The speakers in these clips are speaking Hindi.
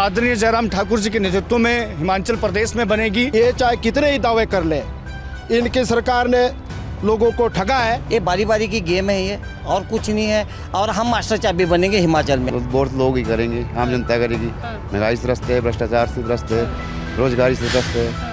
आदरणीय जयराम ठाकुर जी के नेतृत्व में हिमाचल प्रदेश में बनेगी। ये चाहे कितने ही दावे कर ले, इनकी सरकार ने लोगों को ठगा है। ये बारी बारी की गेम है ये, और कुछ नहीं है। और हम मास्टर चाबी बनेंगे हिमाचल में। बहुत लोग ही करेंगे, आम जनता करेगी। महंगाई से ग्रस्त है, भ्रष्टाचार से ग्रस्त है, रोजगारी से ग्रस्त है।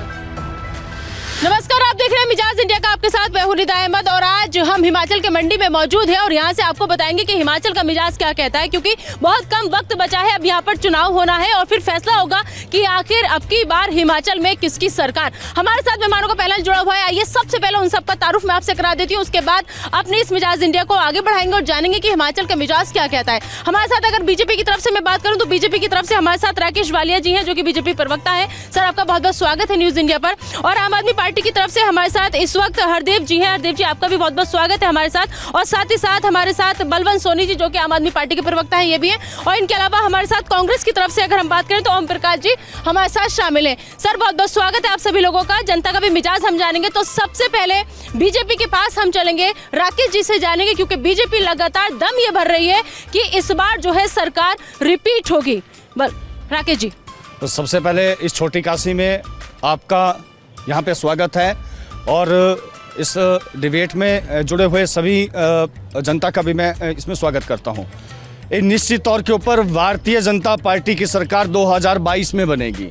नमस्कार, आप देख रहे हैं मिजाज इंडिया का, आपके साथ मैं हूं निदा अहमद। और आज हम हिमाचल के मंडी में मौजूद हैं और यहां से आपको बताएंगे कि हिमाचल का मिजाज क्या कहता है, क्योंकि बहुत कम वक्त बचा है। अब यहां पर चुनाव होना है और फिर फैसला होगा कि आखिर अब की बार हिमाचल में किसकी सरकार। हमारे साथ मेहमानों का पैनल जुड़ा हुआ है। आइए सबसे पहले उन सबका तारुफ मैं आपसे करा देती हूँ, उसके बाद अपने इस मिजाज इंडिया को आगे बढ़ाएंगे और जानेंगे कि हिमाचल का मिजाज क्या कहता है। हमारे साथ अगर बीजेपी की तरफ से मैं बात करूँ तो बीजेपी की तरफ से हमारे साथ राकेश वालिया जी हैं, जो कि बीजेपी प्रवक्ता है। सर, आपका बहुत बहुत स्वागत है न्यूज इंडिया पर। और आम आदमी पार्टी की तरफ से हमारे साथ इस वक्त हरदेव जी हैं। हरदेव जी, आपका भी बहुत बहुत स्वागत है हमारे साथ। और साथ ही साथ हमारे साथ बलवंत सोनी जी, जो कि आम आदमी पार्टी के प्रवक्ता हैं, ये भी हैं। और इनके अलावा हमारे साथ कांग्रेस की तरफ से अगर हम बात करें तो ओम प्रकाश जी हमारे साथ शामिल हैं। सर, बहुत बहुत स्वागत है आप सभी लोगों का। जनता का भी मिजाज हम जानेंगे। तो सबसे पहले बीजेपी के पास हम चलेंगे, राकेश जी से जानेंगे, क्योंकि बीजेपी लगातार दम ये भर रही है कि इस बार जो है सरकार रिपीट होगी। राकेश जी, तो सबसे पहले इस छोटी काशी में आपका यहाँ पे स्वागत है और इस डिबेट में जुड़े हुए सभी जनता का भी मैं इसमें स्वागत करता हूँ। निश्चित तौर के ऊपर भारतीय जनता पार्टी की सरकार 2022 में बनेगी।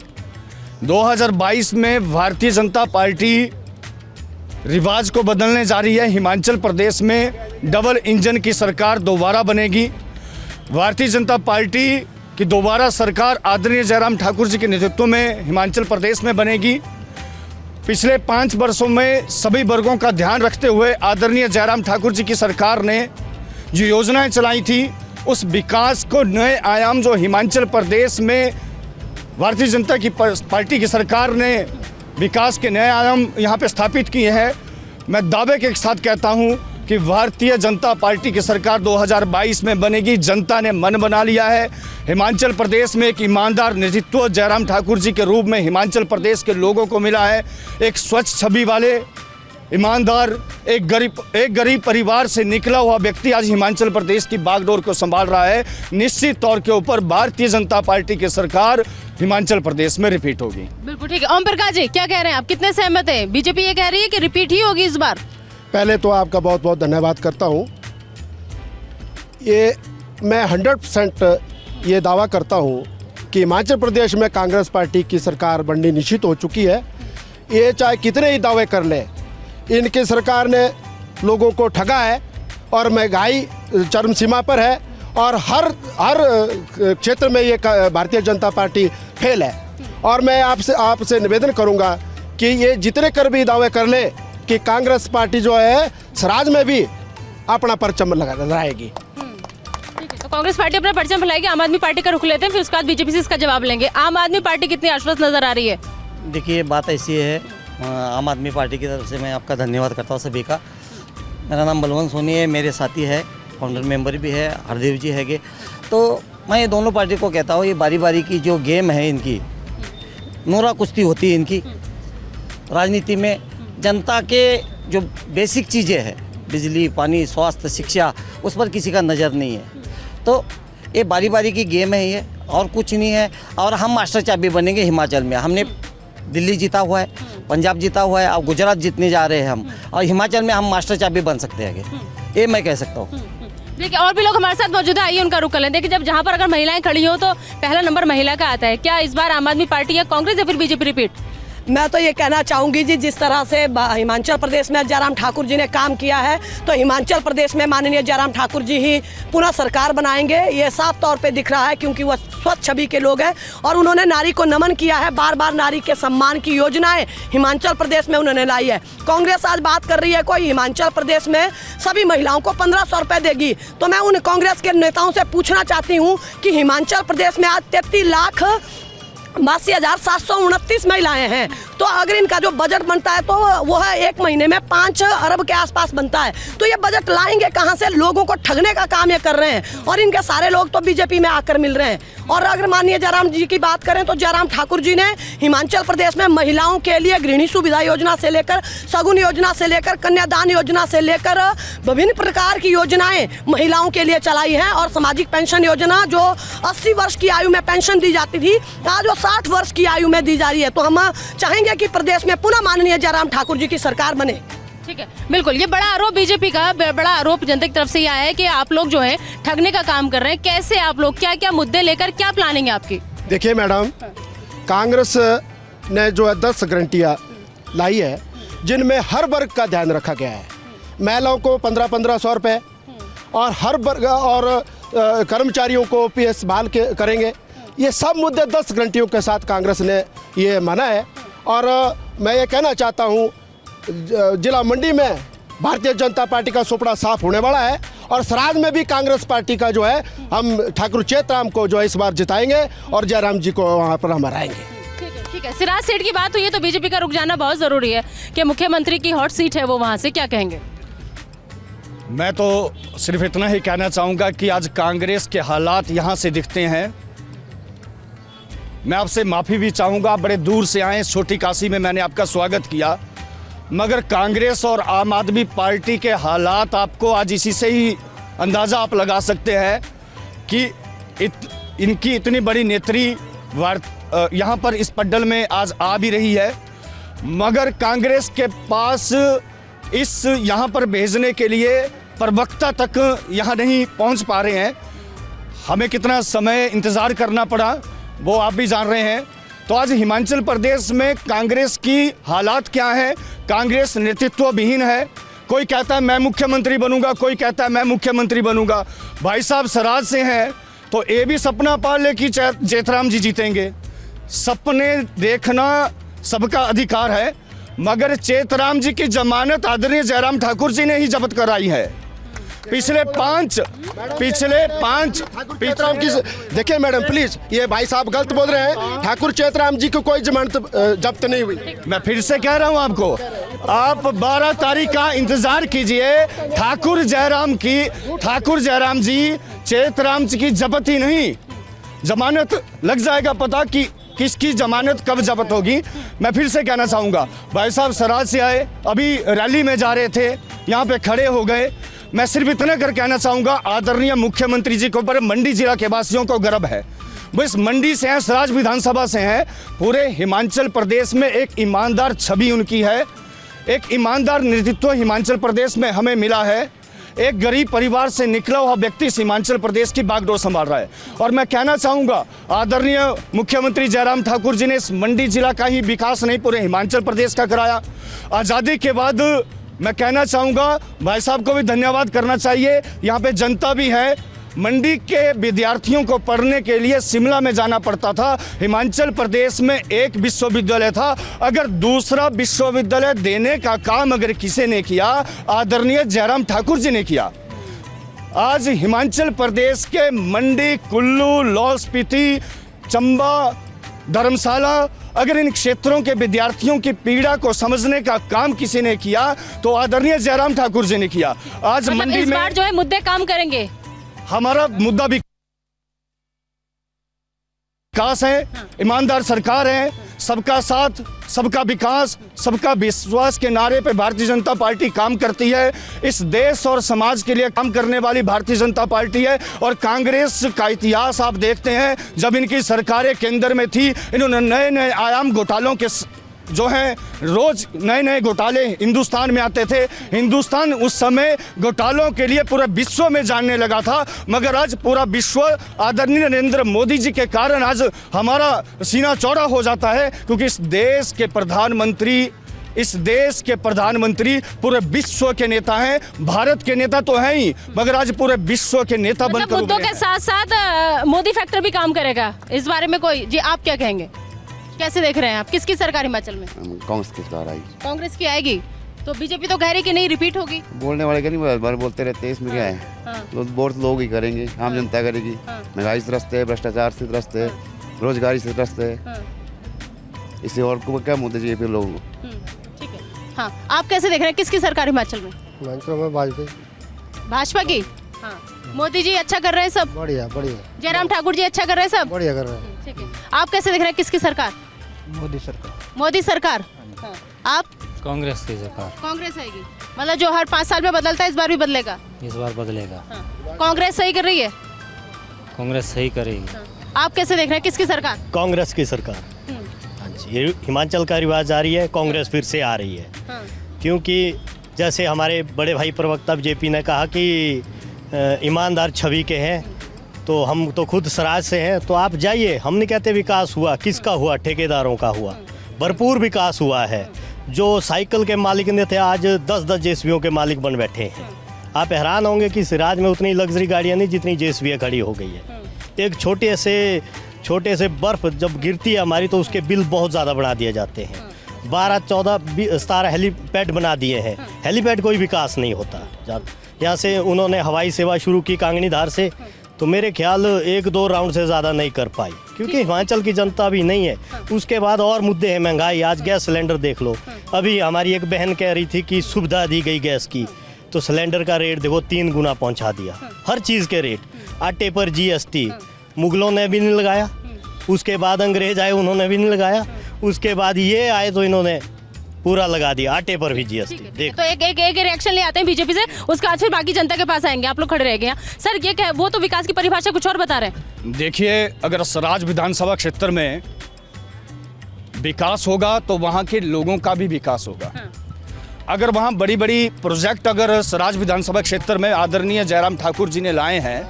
2022 में भारतीय जनता पार्टी रिवाज को बदलने जा रही है। हिमाचल प्रदेश में डबल इंजन की सरकार दोबारा बनेगी। भारतीय जनता पार्टी की दोबारा सरकार आदरणीय जयराम ठाकुर जी के नेतृत्व में हिमाचल प्रदेश में बनेगी। पिछले 5 वर्षों में सभी वर्गों का ध्यान रखते हुए आदरणीय जयराम ठाकुर जी की सरकार ने जो योजनाएं चलाई थी, उस विकास को नए आयाम जो हिमाचल प्रदेश में भारतीय जनता की पार्टी की सरकार ने विकास के नए आयाम यहाँ पे स्थापित किए हैं। मैं दावे के साथ कहता हूँ कि भारतीय जनता पार्टी की सरकार 2022 में बनेगी। जनता ने मन बना लिया है। हिमाचल प्रदेश में एक ईमानदार नेतृत्व जयराम ठाकुर जी के रूप में हिमाचल प्रदेश के लोगों को मिला है। एक स्वच्छ छवि वाले, ईमानदार, एक गरीब परिवार से निकला हुआ व्यक्ति आज हिमाचल प्रदेश की बागडोर को संभाल रहा है। निश्चित तौर के ऊपर भारतीय जनता पार्टी की सरकार हिमाचल प्रदेश में रिपीट होगी। बिल्कुल ठीक है। ओम प्रकाश जी, क्या कह रहे हैं आप, कितने सहमत हैं? बीजेपी ये कह रही है कि रिपीट ही होगी इस बार। पहले तो आपका बहुत बहुत धन्यवाद करता हूँ। ये मैं 100% ये दावा करता हूँ कि हिमाचल प्रदेश में कांग्रेस पार्टी की सरकार बननी निश्चित हो चुकी है। ये चाहे कितने ही दावे कर ले, इनकी सरकार ने लोगों को ठगा है और महंगाई चरम सीमा पर है और हर क्षेत्र में ये भारतीय जनता पार्टी फेल है। और मैं आपसे निवेदन करूँगा कि ये जितने कर भी दावे कर ले कि कांग्रेस पार्टी जो है स्वराज में भी अपना परचम लगाएगी। ठीक है, तो कांग्रेस पार्टी अपना परचम फैलाएगी। आम आदमी पार्टी का रुख लेते हैं, फिर उसके बाद बीजेपी से इसका जवाब लेंगे। आम आदमी पार्टी कितनी आश्वस्त नजर आ रही है? देखिए, बात ऐसी है, आम आदमी पार्टी की तरफ से मैं आपका धन्यवाद करता हूँ सभी का। मेरा नाम बलवंत सोनी है, मेरे साथी है, फाउंडर मेंबर भी है, हरदेव जी हैगे। तो मैं ये दोनों पार्टी को कहता हूँ, ये बारी बारी की जो गेम है इनकी, नोरा कुश्ती होती है इनकी राजनीति में। जनता के जो बेसिक चीज़ें हैं, बिजली, पानी, स्वास्थ्य, शिक्षा, उस पर किसी का नज़र नहीं है। तो ये बारी बारी की गेम है ये, और कुछ नहीं है। और हम मास्टर चाबी बनेंगे हिमाचल में। हमने दिल्ली जीता हुआ है, पंजाब जीता हुआ है, अब गुजरात जीतने जा रहे हैं हम, और हिमाचल में हम मास्टर चाबी बन सकते हैं आगे, ये मैं कह सकता हूँ। देखिए, और भी लोग हमारे साथ मौजूद है, आइए उनका रुख कर लें। देखिए, जब जहाँ पर अगर महिलाएं खड़ी हो तो पहला नंबर महिला का आता है। क्या इस बार आम आदमी पार्टी या कांग्रेस या फिर बीजेपी रिपीट? मैं तो ये कहना चाहूँगी जी, जिस तरह से हिमाचल प्रदेश में जयराम ठाकुर जी ने काम किया है, तो हिमाचल प्रदेश में माननीय जयराम ठाकुर जी ही पुनः सरकार बनाएंगे। ये साफ तौर पे दिख रहा है, क्योंकि वह स्वच्छ छवि के लोग हैं और उन्होंने नारी को नमन किया है। बार बार नारी के सम्मान की योजनाएं हिमाचल प्रदेश में उन्होंने लाई है। कांग्रेस आज बात कर रही है कोई हिमाचल प्रदेश में सभी महिलाओं को 1500 रुपये देगी। तो मैं उन कांग्रेस के नेताओं से पूछना चाहती हूँ कि हिमाचल प्रदेश में आज 33,82,729 महिलाएं हैं। तो अगर इनका जो बजट बनता है तो वो है 1 महीने में 5 अरब के आसपास बनता है। तो ये बजट लाएंगे कहाँ से? लोगों को ठगने का काम ये कर रहे हैं और इनके सारे लोग तो बीजेपी में आकर मिल रहे हैं। और अगर माननीय जयराम जी की बात करें तो जयराम ठाकुर जी ने हिमाचल प्रदेश में महिलाओं के लिए गृहिणी सुविधा योजना से लेकर सगुन योजना से लेकर कन्यादान योजना से लेकर विभिन्न प्रकार की योजनाएं महिलाओं के लिए चलाई हैं। और सामाजिक पेंशन योजना जो 80 वर्ष की आयु में पेंशन दी जाती थी, आज वो 60 वर्ष की आयु में दी जा रही है। तो हम चाहेंगे कि प्रदेश में पुनः माननीय जयराम ठाकुर जी की सरकार बने। ठीक है, बिल्कुल। ये बड़ा आरोप बीजेपी का, बड़ा आरोप जनता की तरफ से ये आया है कि आप लोग जो है ठगने का काम कर रहे हैं। कैसे आप लोग, क्या क्या मुद्दे लेकर, क्या प्लानिंग है आपकी? देखिए मैडम, कांग्रेस ने जो है 10 गारंटियाँ लाई है जिनमें हर वर्ग का ध्यान रखा गया है। महिलाओं को 1500 रुपये और हर वर्ग और कर्मचारियों को PS बहाल करेंगे। ये सब मुद्दे 10 गारंटियों के साथ कांग्रेस ने ये माना है। और मैं ये कहना चाहता हूँ, जिला मंडी में भारतीय जनता पार्टी का सुपड़ा साफ होने वाला है और सराज में भी कांग्रेस पार्टी का जो है हम ठाकुर चेतराम को जो है इस बार जिताएंगे और जयराम जी को वहाँ पर हम हराएंगे। ठीक है, सिराज सीट की बात हुई है तो बीजेपी का रुक जाना बहुत जरूरी है कि मुख्यमंत्री की हॉट सीट है वो, वहाँ से क्या कहेंगे? मैं तो सिर्फ इतना ही कहना चाहूँगा कि आज कांग्रेस के हालात यहाँ से दिखते हैं। मैं आपसे माफ़ी भी चाहूँगा, बड़े दूर से आए, छोटी काशी में मैंने आपका स्वागत किया, मगर कांग्रेस और आम आदमी पार्टी के हालात आपको आज इसी से ही अंदाज़ा आप लगा सकते हैं कि इनकी इतनी बड़ी नेत्री यहाँ पर इस पड्डल में आज आ भी रही है, मगर कांग्रेस के पास इस यहाँ पर भेजने के लिए प्रवक्ता तक यहाँ नहीं पहुँच पा रहे हैं। हमें कितना समय इंतज़ार करना पड़ा वो आप भी जान रहे हैं। तो आज हिमाचल प्रदेश में कांग्रेस की हालात क्या है? कांग्रेस नेतृत्व विहीन है। कोई कहता है मैं मुख्यमंत्री बनूंगा, कोई कहता है मैं मुख्यमंत्री बनूंगा। भाई साहब सराज से हैं तो ये भी सपना पाल ले कि चेतराम जी जीतेंगे। सपने देखना सबका अधिकार है, मगर चेतराम जी की जमानत आदरणीय जयराम ठाकुर जी ने ही जब्त कराई है। पिछले पांच चेतराम की, देखिए मैडम प्लीज, ये भाई साहब गलत बोल रहे हैं। ठाकुर चेतराम जी को कोई जमानत जब्त नहीं हुई। मैं फिर से कह रहा हूं आपको, आप 12 तारीख का इंतजार कीजिए। ठाकुर जयराम जी चेतराम जी की जब्त ही नहीं, जमानत लग जाएगा पता कि किसकी जमानत कब जब्त होगी। मैं फिर से कहना चाहूँगा, भाई साहब सराज से आए, अभी रैली में जा रहे थे, यहाँ पे खड़े हो गए। मैं सिर्फ इतना कर कहना चाहूँगा, आदरणीय मुख्यमंत्री जी के ऊपर मंडी जिला के वासियों को गर्व है। वो इस मंडी से हैं, सराज विधानसभा से हैं। पूरे हिमाचल प्रदेश में एक ईमानदार छवि उनकी है, एक ईमानदार नेतृत्व हिमाचल प्रदेश में हमें मिला है। एक गरीब परिवार से निकला हुआ व्यक्ति हिमाचल प्रदेश की बागडोर संभाल रहा है। और मैं कहना चाहूँगा, आदरणीय मुख्यमंत्री जयराम ठाकुर जी ने इस मंडी जिला का ही विकास नहीं पूरे हिमाचल प्रदेश का कराया। आज़ादी के बाद मैं कहना चाहूँगा, भाई साहब को भी धन्यवाद करना चाहिए। यहाँ पे जनता भी है। मंडी के विद्यार्थियों को पढ़ने के लिए शिमला में जाना पड़ता था। हिमाचल प्रदेश में एक विश्वविद्यालय था, अगर दूसरा विश्वविद्यालय देने का काम अगर किसी ने किया, आदरणीय जयराम ठाकुर जी ने किया। आज हिमाचल प्रदेश के मंडी, कुल्लू, लाहौल स्पीति, चंबा, धर्मशाला, अगर इन क्षेत्रों के विद्यार्थियों की पीड़ा को समझने का काम किसी ने किया तो आदरणीय जयराम ठाकुर जी ने किया। आज मतलब मंडी इस में बार जो है मुद्दे काम करेंगे। हमारा मुद्दा भी विकास है, ईमानदार सरकार है, सबका साथ, सबका विकास, सबका विश्वास के नारे पे भारतीय जनता पार्टी काम करती है। इस देश और समाज के लिए काम करने वाली भारतीय जनता पार्टी है। और कांग्रेस का इतिहास आप देखते हैं, जब इनकी सरकारें केंद्र में थी, इन्होंने नए नए आयाम घोटालों के जो हैं, रोज नए नए घोटाले हिंदुस्तान में आते थे। हिंदुस्तान उस समय घोटालों के लिए पूरे विश्व में जानने लगा था, मगर आज पूरा विश्व आदरणीय नरेंद्र मोदी जी के कारण आज हमारा सीना चौड़ा हो जाता है, क्योंकि इस देश के प्रधानमंत्री पूरे विश्व के नेता हैं। भारत के नेता तो हैं ही, मगर आज पूरे विश्व के नेता मतलब बनकर मुद्दों उभरे के हैं। साथ साथ मोदी फैक्टर भी काम करेगा इस बारे में कोई जी, आप क्या कहेंगे? कैसे देख रहे हैं आप? किसकी सरकार हिमाचल में? कांग्रेस की सरकार आई। कांग्रेस की आएगी तो बीजेपी तो कह रही कि नहीं रिपीट होगी। बोलने वाले का नहीं, बार बोलते रहते हैं, इसमें क्या है? तो वोट लोग ही करेंगे, आम जनता करेगी। महंगाई से त्रस्त है, भ्रष्टाचार से त्रस्त है, रोजगारी से त्रस्त है। इससे और को क्या मोदी जी पे लोग। ठीक है। हाँ, आप कैसे देख रहे हैं किसकी सरकार हिमाचल में? हिमाचल में भाजपा की। हाँ, मोदी जी अच्छा कर रहे हैं सब? बढ़िया बढ़िया जयराम ठाकुर जी अच्छा कर रहे हैं सब? बढ़िया कर रहे हैं। ठीक है। आप कैसे देख रहे हैं किसकी सरकार? मोदी सरकार। मोदी सरकार। हाँ। आप? कांग्रेस की सरकार कांग्रेस आएगी, मतलब जो हर 5 साल में बदलता है इस बार भी बदलेगा? इस बार बदलेगा। हाँ। कांग्रेस सही कर रही है? कांग्रेस सही करेगी। आप कैसे देख रहे हैं किसकी सरकार? कांग्रेस की सरकार। हाँ जी, ये हिमाचल का रिवाज आ रही है, कांग्रेस फिर से आ रही है। हाँ। क्योंकि जैसे हमारे बड़े भाई प्रवक्ता जेपी ने कहा कि ईमानदार छवि के हैं, तो हम तो खुद सराज से हैं, तो आप जाइए। हम नहीं कहते विकास हुआ, किसका हुआ? ठेकेदारों का हुआ। भरपूर विकास हुआ है। जो साइकिल के मालिक ने थे आज 10-10 जेसीबीओं के मालिक बन बैठे हैं। आप हैरान होंगे कि सिराज में उतनी लग्जरी गाड़ियाँ नहीं जितनी जेसीबी खड़ी हो गई है। एक छोटे से बर्फ़ जब गिरती है हमारी, तो उसके बिल बहुत ज़्यादा बढ़ा दिए जाते हैं। 12, 14, 17 हेलीपैड बना दिए हैं। हेलीपैड कोई विकास नहीं होता। यहाँ से उन्होंने हवाई सेवा शुरू की कांगनी धार से, तो मेरे ख्याल 1-2 राउंड से ज़्यादा नहीं कर पाई, क्योंकि हिमाचल की जनता भी नहीं है। उसके बाद और मुद्दे हैं, महंगाई। आज गैस सिलेंडर देख लो। अभी हमारी एक बहन कह रही थी कि सुविधा दी गई गैस की, तो सिलेंडर का रेट देखो 3 गुना पहुंचा दिया। हर चीज़ के रेट। आटे पर जीएसटी मुगलों ने भी नहीं लगाया, उसके बाद अंग्रेज आए उन्होंने भी नहीं लगाया, उसके बाद ये आए तो इन्होंने पूरा लगा दिया। आटे पर भी जीएसटी। देख तो एक रिएक्शन ले आते हैं बीजेपी से, उसके बाद फिर बाकी जनता के पास आएंगे। आप लोग खड़े रह गए हैं सर, ये क्या है? वो तो विकास की परिभाषा कुछ और बता रहे हैं। देखिए, अगर सराज विधानसभा क्षेत्र में विकास होगा तो वहाँ के लोगों का भी विकास होगा। अगर वहाँ बड़ी बड़ी प्रोजेक्ट अगर सराज विधानसभा क्षेत्र में आदरणीय जयराम ठाकुर जी ने लाए हैं,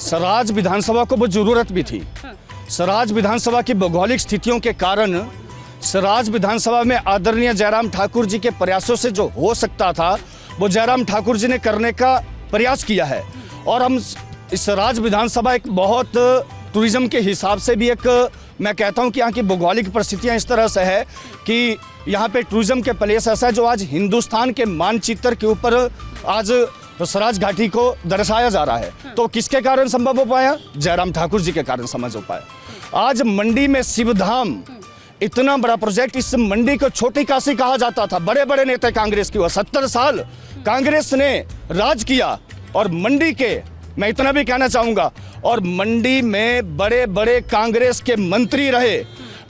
सराज विधानसभा को वो जरूरत भी थी। सराज विधानसभा की भौगोलिक स्थितियों के कारण सराज विधानसभा में आदरणीय जयराम ठाकुर जी के प्रयासों से जो हो सकता था, वो जयराम ठाकुर जी ने करने का प्रयास किया है। और हम इस सराज विधानसभा एक बहुत टूरिज्म के हिसाब से भी एक, मैं कहता हूं कि यहाँ की भौगोलिक परिस्थितियाँ इस तरह से है कि यहाँ पे टूरिज्म के प्लेस ऐसा है जो आज हिंदुस्तान के मानचित्र के ऊपर आज सराज घाटी को दर्शाया जा रहा है। तो किसके कारण संभव हो पाया? जयराम ठाकुर जी के कारण समझ हो पाया। आज मंडी में शिवधाम इतना बड़ा प्रोजेक्ट, इस मंडी को छोटी काशी कहा जाता था। बड़े बड़े नेता कांग्रेस की, 70 साल कांग्रेस ने राज किया और मंडी के, मैं इतना भी कहना चाहूंगा, और मंडी में बड़े बड़े कांग्रेस के मंत्री रहे।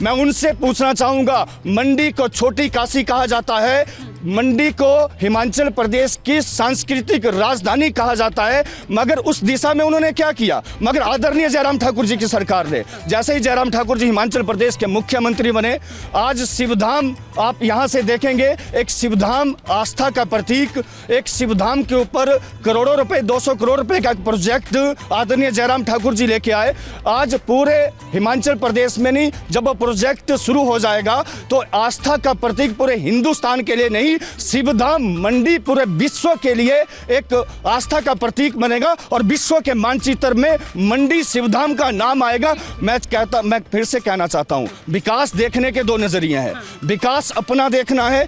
मैं उनसे पूछना चाहूंगा, मंडी को छोटी काशी कहा जाता है, मंडी को हिमाचल प्रदेश की सांस्कृतिक राजधानी कहा जाता है, मगर उस दिशा में उन्होंने क्या किया? मगर आदरणीय जयराम ठाकुर जी की सरकार ने, जैसे ही जयराम ठाकुर जी हिमाचल प्रदेश के मुख्यमंत्री बने, आज शिवधाम आप यहाँ से देखेंगे, एक शिवधाम आस्था का प्रतीक, एक शिवधाम के ऊपर करोड़ों रुपए, 200 करोड़ रुपए का प्रोजेक्ट आदरणीय जयराम ठाकुर जी लेके आए। आज पूरे हिमाचल प्रदेश में नहीं, जब वो प्रोजेक्ट शुरू हो जाएगा तो आस्था का प्रतीक पूरे हिंदुस्तान के लिए नहीं, शिवधाम मंडी पूरे विश्व के लिए एक आस्था का प्रतीक बनेगा और विश्व के मानचित्र में मंडी शिवधाम का नाम आएगा। मैं फिर से कहना चाहता हूं, विकास देखने के 2 नजरिए हैं। विकास अपना देखना है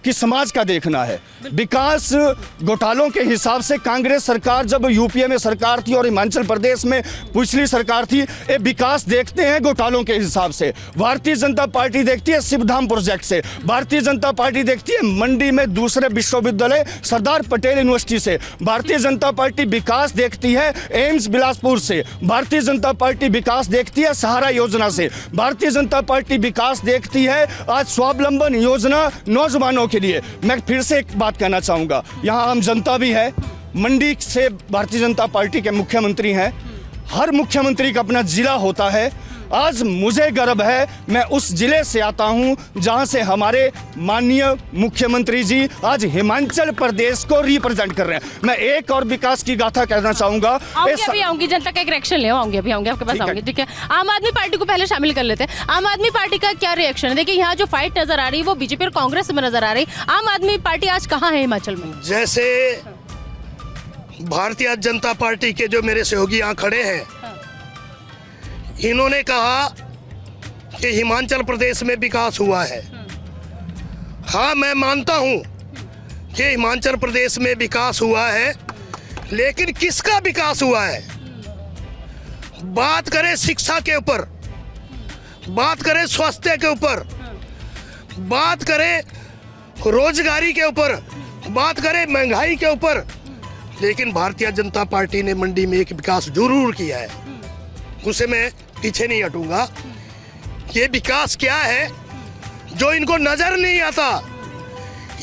कि समाज का देखना है। विकास घोटालों के हिसाब से कांग्रेस सरकार जब यूपीए में सरकार थी और हिमाचल प्रदेश में पिछली सरकार थी, ये विकास देखते हैं घोटालों के हिसाब से। भारतीय जनता पार्टी देखती है शिवधाम प्रोजेक्ट से, भारतीय जनता पार्टी देखती है मंडी में दूसरे विश्वविद्यालय सरदार पटेल यूनिवर्सिटी से, भारतीय जनता पार्टी विकास देखती है एम्स बिलासपुर से, भारतीय जनता पार्टी विकास देखती है सहारा योजना से, भारतीय जनता पार्टी विकास देखती है आज स्वावलंबन योजना नौजवानों के लिए। मैं फिर से एक बात कहना चाहूंगा, यहाँ आम जनता भी है, मंडी से भारतीय जनता पार्टी के मुख्यमंत्री हैं, हर मुख्यमंत्री का अपना जिला होता है। आज मुझे गर्व है, मैं उस जिले से आता हूं जहां से हमारे माननीय मुख्यमंत्री जी आज हिमाचल प्रदेश को रिप्रेजेंट कर रहे हैं। मैं एक और विकास की गाथा कहना चाहूंगा। आऊंगी जनता का एक रिएक्शन ले आऊंगी, आपके पास आऊंगी। ठीक है, आम आदमी पार्टी को पहले शामिल कर लेते हैं। आम आदमी पार्टी का क्या रिएक्शन है? देखिए, यहाँ जो फाइट नजर आ रही है वो बीजेपी और कांग्रेस में नजर आ रही। आम आदमी पार्टी आज कहाँ है हिमाचल में? जैसे भारतीय जनता पार्टी के जो मेरे सहयोगी यहाँ खड़े हैं, इन्होंने कहा कि हिमाचल प्रदेश में विकास हुआ है। हाँ, मैं मानता हूँ कि हिमाचल प्रदेश में विकास हुआ है, लेकिन किसका विकास हुआ है? बात करें शिक्षा के ऊपर, बात करें स्वास्थ्य के ऊपर, बात करें रोजगारी के ऊपर, बात करें महंगाई के ऊपर, लेकिन भारतीय जनता पार्टी ने मंडी में एक विकास जरूर किया है, उसे मैं पीछे नहीं हटूंगा। ये विकास क्या है जो इनको नजर नहीं आता।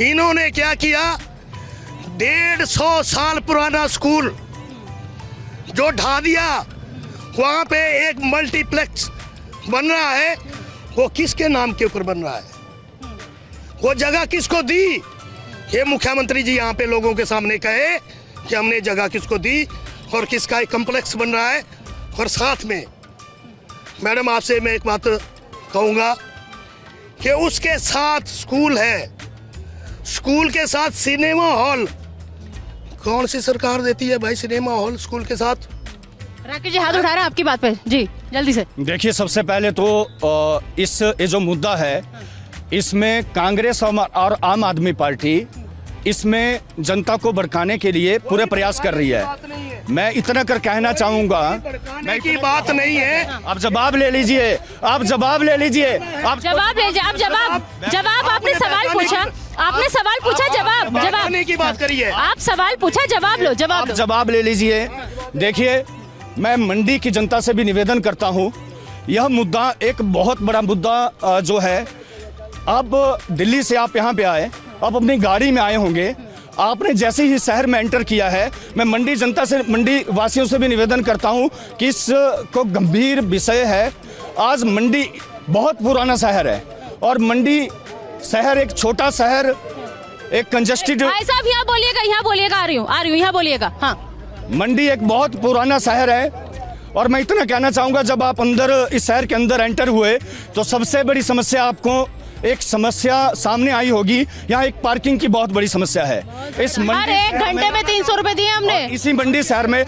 इन्होंने क्या किया, 150 साल पुराना स्कूल जो ढा दिया, वहाँ पे एक मल्टीप्लेक्स बन रहा है, वो किसके नाम के ऊपर बन रहा है, वो जगह किसको दी? ये मुख्यमंत्री जी यहाँ पे लोगों के सामने कहे कि हमने जगह किसको दी और किसका एक कम्प्लेक्स बन रहा है। और साथ में मैडम आपसे मैं एक बात कहूँगा कि उसके साथ स्कूल है, स्कूल के साथ सिनेमा हॉल कौन सी सरकार देती है भाई? सिनेमा हॉल स्कूल के साथ। राकेश जी हाथ उठा रहे हैं आपकी बात पे जी, जल्दी से। देखिए, सबसे पहले तो ये जो मुद्दा है, इसमें कांग्रेस और आम आदमी पार्टी इसमें जनता को भड़काने के लिए पूरे प्रयास कर रही है। मैं इतना कर कहना चाहूंगा, मैं की बात नहीं है। आप जवाब ले लीजिए, आप जवाब ले लीजिए, आप जवाब ले लीजिए, आप जवाब आपने सवाल पूछा, आपने सवाल पूछा, जवाब की बात करिए, आप सवाल पूछा, जवाब लो, आप जवाब ले लीजिए। देखिए, मैं मंडी की जनता से भी निवेदन करता हूं, यह मुद्दा एक बहुत बड़ा मुद्दा जो है। अब दिल्ली से आप यहाँ पे आए, आप अपनी गाड़ी में आए होंगे, आपने जैसे ही शहर में एंटर किया है, मैं मंडी जनता से, मंडी वासियों से भी निवेदन करता हूँ कि इसको गंभीर विषय है। आज मंडी बहुत पुराना शहर है और मंडी शहर एक छोटा शहर, एक कंजेस्टेड। भाई साहब यहाँ बोलिएगा, आ रही हूँ, यहाँ बोलिएगा। हाँ, मंडी एक बहुत पुराना शहर है और मैं इतना कहना चाहूँगा, जब आप अंदर इस शहर के अंदर एंटर हुए तो सबसे बड़ी समस्या आपको एक समस्या सामने आई होगी, यहाँ एक पार्किंग की बहुत बड़ी समस्या है। इस हर एक घंटे में 300 रुपए दिए हमने। इसी मंडी शहर में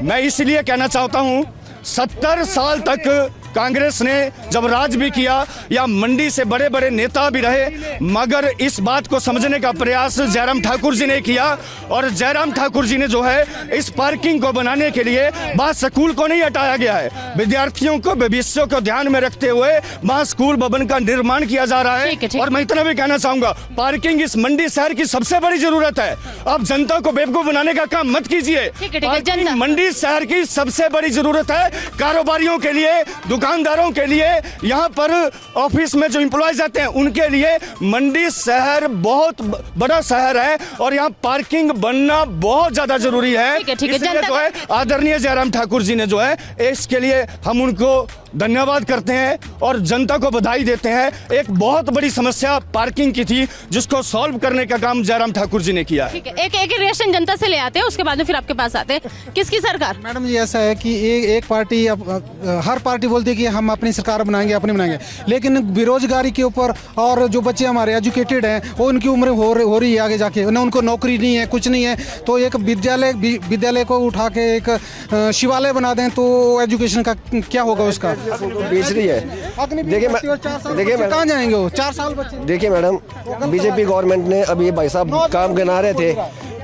मैं इसलिए कहना चाहता हूँ, 70 साल तक कांग्रेस ने जब राज भी किया या मंडी से बड़े बड़े नेता भी रहे, मगर इस बात को समझने का प्रयास जयराम ठाकुर जी ने किया। और जयराम ठाकुर जी ने जो है इस पार्किंग को बनाने के लिए वहाँ स्कूल को नहीं हटाया गया है, विद्यार्थियों को भविष्य को ध्यान में रखते हुए वहाँ स्कूल भवन का निर्माण किया जा रहा है। और मैं इतना भी कहना चाहूंगा, पार्किंग इस मंडी शहर की सबसे बड़ी जरूरत है। अब जनता को बेवकूफ बनाने का काम मत कीजिए। पार्किंग मंडी शहर की सबसे बड़ी जरूरत है, कारोबारियों के लिए, दुकानदारों के लिए, यहाँ पर ऑफिस में जो एम्प्लॉयज आते हैं उनके लिए। मंडी शहर बहुत बड़ा शहर है और यहाँ पार्किंग बनना बहुत ज्यादा जरूरी है। इसलिए जो है आदरणीय जयराम ठाकुर जी ने जो है इसके लिए हम उनको धन्यवाद करते हैं और जनता को बधाई देते हैं। एक बहुत बड़ी समस्या पार्किंग की थी जिसको सॉल्व करने का काम जयराम ठाकुर जी ने किया है। एक रिएक्शन जनता से ले आते हैं, उसके बाद में फिर आपके पास आते हैं। किसकी सरकार? मैडम जी, ऐसा है कि एक पार्टी, हर पार्टी बोलती है कि हम अपनी सरकार बनाएंगे, अपनी बनाएंगे, लेकिन बेरोजगारी के ऊपर और जो बच्चे हमारे एजुकेटेड हैं वो उनकी उम्र हो रही है आगे जाके, ना उनको नौकरी नहीं है, कुछ नहीं है। तो एक विद्यालय को उठा के एक शिवालय बना दें तो एजुकेशन का क्या होगा? उसका बेच रही है। देखिए कहाँ जाएंगे वो 4 साल बच्चे? देखिए मैडम, बीजेपी गवर्नमेंट ने अभी भाई साहब काम गिना रहे थे,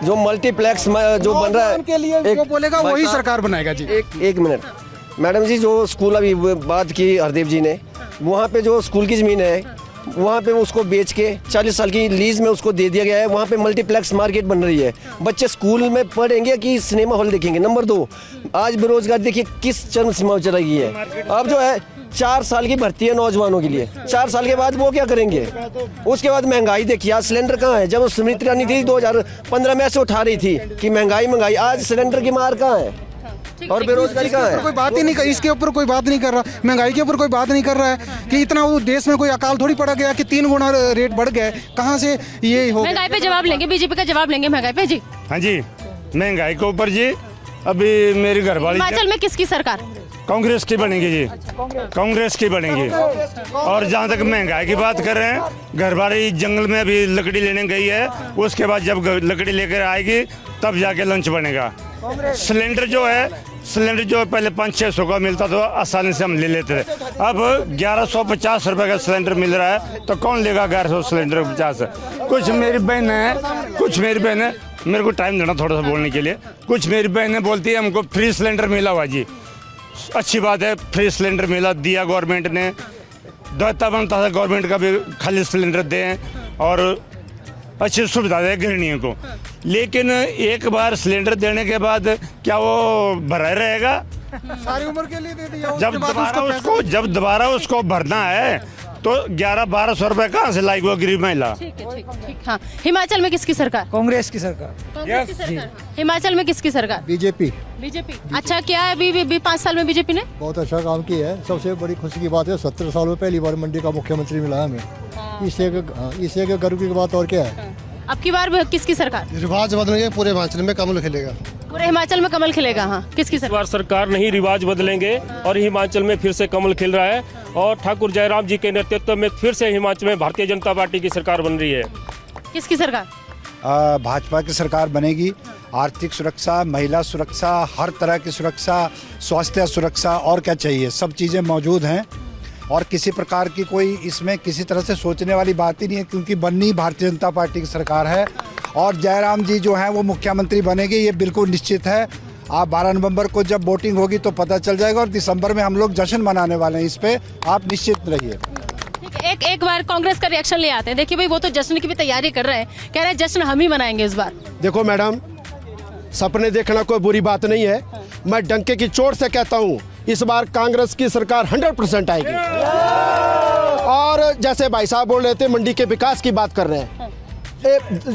जो मल्टीप्लेक्स जो बन रहा है, उनके लिए जो बोलेगा वही सरकार बनाएगा जी। एक मिनट मैडम जी, जो स्कूल अभी बात की हरदेव जी ने, वहाँ पे जो स्कूल की ज़मीन है वहाँ पे उसको बेच के 40 साल की लीज में उसको दे दिया गया है। वहाँ पे मल्टीप्लेक्स मार्केट बन रही है। बच्चे स्कूल में पढ़ेंगे कि सिनेमा हॉल देखेंगे? नंबर 2, आज बेरोजगारी देखिए किस चरम सीमा पर चली गई है। अब जो है 4 साल की भर्ती है नौजवानों के लिए, 4 साल के बाद वो क्या करेंगे? उसके बाद महंगाई देखिए, आज सिलेंडर कहाँ है? जब स्मृति ईरानी थी 2015 में ऐसे उठा रही थी कि महंगाई, आज सिलेंडर की मार कहाँ है और बेरोजगारी कहाँ है? कोई बात ही नहीं, इसके ऊपर कोई बात नहीं कर रहा, महंगाई के ऊपर कोई बात नहीं कर रहा है कि इतना वो देश में कोई अकाल थोड़ी पड़ा गया कि 3 गुना रेट बढ़ गया। कहाँ से ये हो? महंगाई पे जवाब लेंगे, बीजेपी का जवाब लेंगे महंगाई पे जी। हाँ जी, महंगाई के ऊपर जी अभी मेरी घरवाली, हिमाचल में किसकी सरकार? कांग्रेस की बनेगी जी, कांग्रेस की बनेगी। और जहाँ तक महंगाई की बात कर रहे हैं, घरवाली जंगल में अभी लकड़ी लेने गई है, उसके बाद जब लकड़ी लेकर आएगी तब जाके लंच बनेगा। सिलेंडर जो पहले 500-600 का मिलता था, आसानी से हम ले लेते थे। अब 1150 रुपए का सिलेंडर मिल रहा है, तो कौन लेगा 1100 सिलेंडर 50? कुछ मेरी बहन है, मेरे को टाइम देना थोड़ा सा बोलने के लिए। कुछ मेरी बहनें बोलती है हमको फ्री सिलेंडर मिला हुआ जी। अच्छी बात है, फ्री सिलेंडर मिला, दिया गवर्नमेंट ने, दायित्व बनता था गवर्नमेंट का भी खाली सिलेंडर दें और अच्छी सुविधा दें गृहिणियों को। लेकिन एक बार सिलेंडर देने के बाद क्या वो भरा रहेगा? सारी उम्र के लिए दे दिया। जब दोबारा उसको भरना है तो 1100-1200 रुपए कहाँ से लाएगी वो गरीब महिला? ठीक। हाँ, हिमाचल में किसकी सरकार? कांग्रेस की सरकार। कांग्रेस की सरकार। हिमाचल में किसकी सरकार? बीजेपी। अच्छा, क्या है अभी 5 साल में बीजेपी ने? बहुत अच्छा काम किया है। सबसे बड़ी खुशी की बात है 70 साल में पहली बार मंडी का मुख्यमंत्री मिला हमें। इससे गर्व की बात और क्या है। अब की बार किसकी सरकार? रिवाज बदलेंगे, पूरे हिमाचल में कमल खिलेगा। पूरे हिमाचल में कमल खिलेगा। हाँ, किसकी सरकार? सरकार नहीं, रिवाज बदलेंगे और हिमाचल में फिर से कमल खिल रहा है और ठाकुर जयराम जी के नेतृत्व में फिर से हिमाचल में भारतीय जनता पार्टी की सरकार बन रही है। किसकी सरकार? भाजपा की सरकार बनेगी। आर्थिक सुरक्षा, महिला सुरक्षा, हर तरह की सुरक्षा, स्वास्थ्य सुरक्षा और क्या चाहिए, सब चीज़ें मौजूद हैं और किसी प्रकार की कोई इसमें किसी तरह से सोचने वाली बात ही नहीं है, क्योंकि बननी भारतीय जनता पार्टी की सरकार है और जयराम जी जो हैं वो मुख्यमंत्री बनेंगे, ये बिल्कुल निश्चित है। आप 12 नवंबर को जब वोटिंग होगी तो पता चल जाएगा और दिसंबर में हम लोग जश्न मनाने वाले हैं, इस पे आप निश्चित रहिए। एक बार कांग्रेस का रिएक्शन ले आते हैं। देखिए भाई, वो तो जश्न की भी तैयारी कर रहे हैं, कह रहे हैं जश्न हम ही मनाएंगे इस बार। देखो मैडम, सपने देखना कोई बुरी बात नहीं है। मैं डंके की चोट से कहता हूँ इस बार कांग्रेस की सरकार 100% आएगी। और जैसे भाई साहब बोल रहे थे मंडी के विकास की बात कर रहे हैं,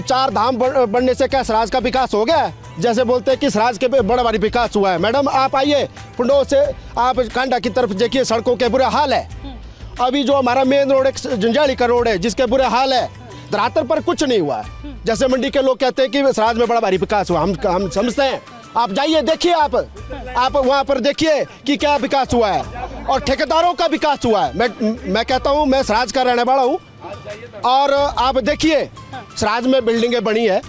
4 धाम बनने से क्या सराज का विकास हो गया? जैसे बोलते हैं कि सराज के बड़ा भारी विकास हुआ है। मैडम आप आइए पुंडो से, आप कांडा की तरफ देखिए, सड़कों के बुरे हाल है। अभी जो हमारा मेन रोड एक जंजाली का रोड है जिसके बुरे हाल है, धरातल पर कुछ नहीं हुआ है। जैसे मंडी के लोग कहते हैं कि सराज में बड़ा भारी विकास हुआ, हम समझते हैं। आप जाइए देखिए, आप वहाँ पर देखिए कि क्या विकास हुआ है और ठेकेदारों का विकास हुआ है। मैं कहता हूँ, मैं सराज का रहने वाला हूँ और आप देखिए सराज में बिल्डिंगें बनी है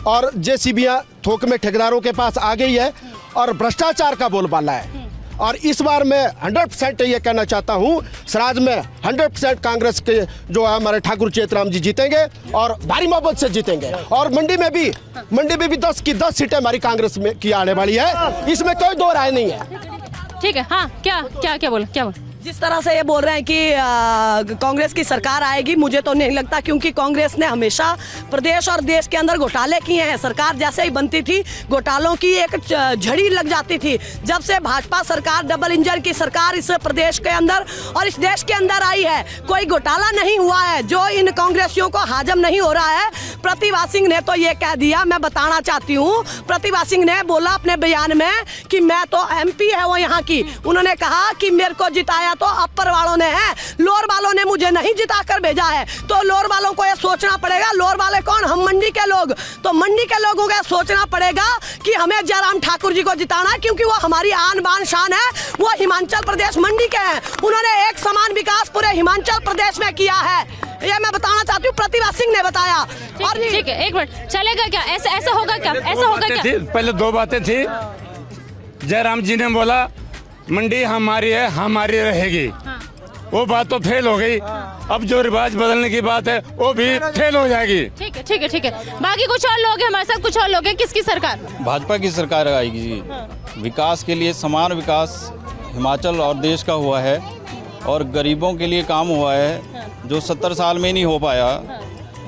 और जेसीबियाँ थोक में ठेकेदारों के पास आ गई है और भ्रष्टाचार का बोलबाला है। और इस बार मैं 100% ये कहना चाहता हूँ, सराज में 100% कांग्रेस के जो है हमारे ठाकुर चेतराम जी जीतेंगे और भारी मोहब्बत से जीतेंगे। और मंडी में भी 10 की 10 सीटें हमारी कांग्रेस में की आने वाली है, इसमें कोई दो राय नहीं है। ठीक है। हाँ, क्या बोला? जिस तरह से ये बोल रहे हैं कि कांग्रेस की सरकार आएगी, मुझे तो नहीं लगता, क्योंकि कांग्रेस ने हमेशा प्रदेश और देश के अंदर घोटाले किए हैं। सरकार जैसे ही बनती थी घोटालों की एक झड़ी लग जाती थी। जब से भाजपा सरकार, डबल इंजन की सरकार इस प्रदेश के अंदर और इस देश के अंदर आई है, कोई घोटाला नहीं हुआ है जो इन कांग्रेसियों को हाजम नहीं हो रहा है। प्रतिभा सिंह ने तो ये कह दिया, मैं बताना चाहती हूँ, प्रतिभा सिंह ने बोला अपने बयान में कि मैं तो MP है वो यहाँ की, उन्होंने कहा कि मेरे को जिताया तो अपर वालों ने है, लोअर वालों ने मुझे नहीं जिताकर भेजा है। तो लोअर वालों को ये सोचना पड़ेगा, लोअर वाले कौन? हम मंडी के लोग। तो मंडी के लोगों को सोचना पड़ेगा कि हमें जयराम ठाकुर जी को जिताना है, क्योंकि वो हमारी आन बान शान है। वो हिमाचल प्रदेश मंडी के हैं, उन्होंने एक समान विकास पूरे हिमाचल प्रदेश में किया है, ये मैं बताना चाहती हूँ। प्रतिभा सिंह ने बताया। और ठीक है, एक मिनट चलेगा क्या? ऐसा होगा क्या? पहले 2 बातें थी। जयराम जी ने बोला मंडी हमारी है, हमारी रहेगी, वो बात तो फेल हो गई। अब जो रिवाज बदलने की बात है वो भी फेल हो जाएगी। ठीक है। बाकी कुछ और लोग हैं हमारे साथ, कुछ और लोग हैं। किसकी सरकार? भाजपा की सरकार आएगी जी। विकास के लिए समान विकास हिमाचल और देश का हुआ है और गरीबों के लिए काम हुआ है, जो 70 साल में नहीं हो पाया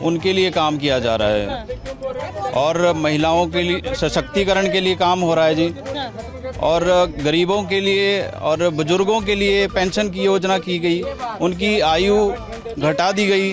उनके लिए काम किया जा रहा है और महिलाओं के लिए सशक्तिकरण के लिए काम हो रहा है जी, और गरीबों के लिए और बुजुर्गों के लिए पेंशन की योजना की गई, उनकी आयु घटा दी गई।